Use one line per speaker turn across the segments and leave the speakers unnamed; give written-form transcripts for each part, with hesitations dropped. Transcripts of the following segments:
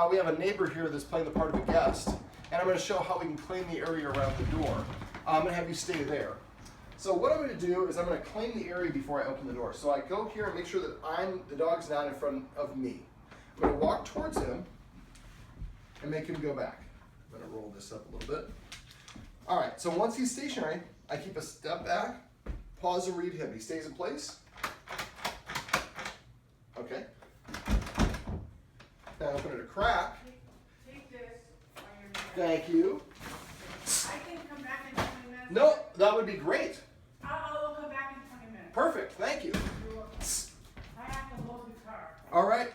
we have a neighbor here that's playing the part of a guest, and I'm going to show how we can claim the area around the door. I'm going to have you stay there. So what I'm going to do is I'm going to claim the area before I open the door. So I go here and make sure that the dog's not in front of me. I'm going to walk towards him and make him go back. I'm going to roll this up a little bit. All right, so once he's stationary, I keep a step back, pause and read him. He stays in place. Okay. Now open it a crack.
Take this while you're
Thank you.
I can come back in 20 minutes.
No, that would be great.
I'll come back in 20 minutes.
Perfect, thank you.
You're welcome. I have to load the car.
All right.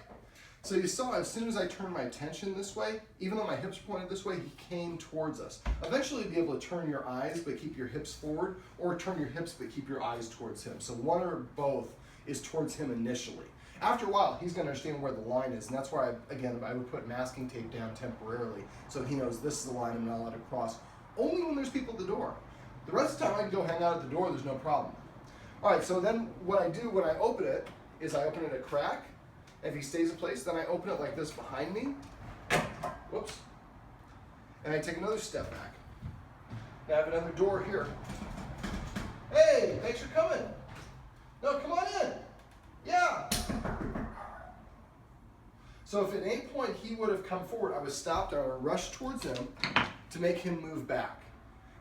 So you saw as soon as I turned my attention this way, even though my hips pointed this way, he came towards us. Eventually you'll be able to turn your eyes but keep your hips forward, or turn your hips but keep your eyes towards him. So one or both is towards him initially. After a while, he's going to understand where the line is, and that's why, I would put masking tape down temporarily so he knows this is the line I'm not allowed to cross, only when there's people at the door. The rest of the time I can go hang out at the door, there's no problem. All right, so then what I do when I open it is I open it a crack. If he stays in place, then I open it like this behind me. Whoops. And I take another step back. Now I have another door here. Hey, thanks for coming. No, come on in. Yeah. So if at any point he would have come forward, I would stop and I would rush towards him to make him move back.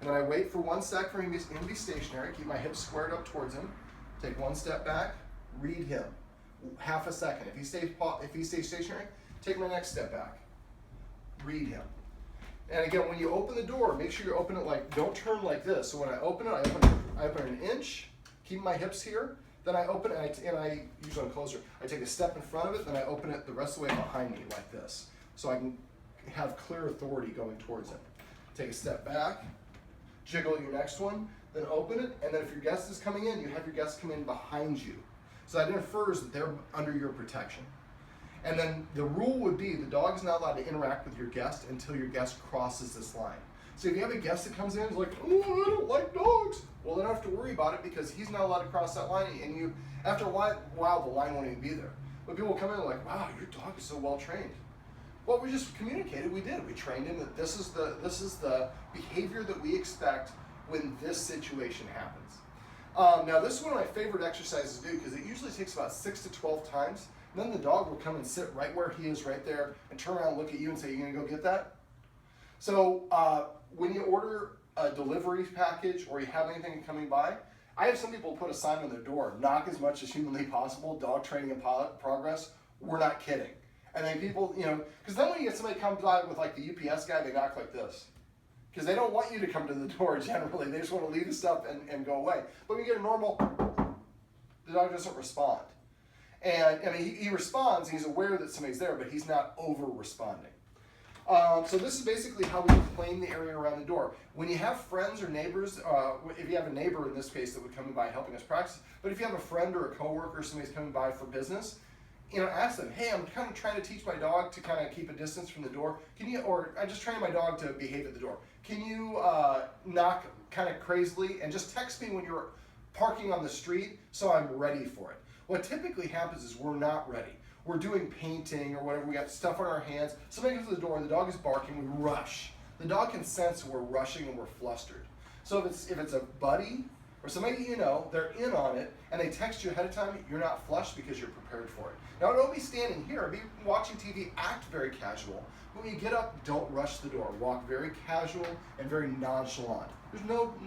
And then I wait for 1 sec for him to be stationary, keep my hips squared up towards him, take 1 step back, read him. Half a second. If he stays stationary, take my next step back. Read him. And again, when you open the door, make sure you open it don't turn like this. So when I open it, I open it 1 inch, keep my hips here, then I open it, and I usually I'm closer. I take a step in front of it, then I open it the rest of the way behind me like this. So I can have clear authority going towards him. Take a step back, jiggle your next one, then open it, and then if your guest is coming in, you have your guest come in behind you. So that infers that they're under your protection. And then the rule would be the dog is not allowed to interact with your guest until your guest crosses this line. So if you have a guest that comes in and is like, oh, I don't like dogs, well, then I don't have to worry about it because he's not allowed to cross that line, and after a while, the line won't even be there. But people come in and like, wow, your dog is so well trained. Well, we just communicated, we did. We trained him that this is the behavior that we expect when this situation happens. Now this is one of my favorite exercises to do because it usually takes about 6 to 12 times. And then the dog will come and sit right where he is right there and turn around and look at you and say, you gonna go get that? So when you order a delivery package or you have anything coming by, I have some people put a sign on their door, knock as much as humanly possible, dog training in progress. We're not kidding. And then people, because then when you get somebody comes by with like the UPS guy, they knock like this. Because they don't want you to come to the door generally. They just want to leave the stuff and go away. But when you get a normal, the dog doesn't respond. And I mean, he responds, he's aware that somebody's there, but he's not over-responding. So this is basically how we claim the area around the door. When you have friends or neighbors, if you have a neighbor in this case that would come by helping us practice, but if you have a friend or a coworker, somebody's coming by for business, ask them, hey, I'm kind of trying to teach my dog to kind of keep a distance from the door. Or I'm just training my dog to behave at the door. Can you knock kind of crazily and just text me when you're parking on the street so I'm ready for it? What typically happens is we're not ready. We're doing painting or whatever, we got stuff on our hands. Somebody comes to the door, the dog is barking, we rush. The dog can sense we're rushing and we're flustered. So if it's a buddy or somebody they're in on it, and they text you ahead of time, you're not flushed because you're prepared for it. Now don't be standing here, be watching TV, act very casual. When you get up, don't rush the door. Walk very casual and very nonchalant. There's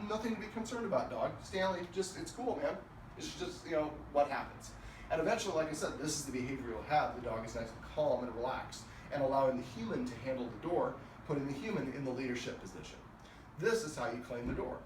nothing to be concerned about, dog. Stanley, it's cool, man. It's just, what happens. And eventually, like I said, this is the behavior you'll have. The dog is nice and calm and relaxed, and allowing the human to handle the door, putting the human in the leadership position. This is how you claim the door.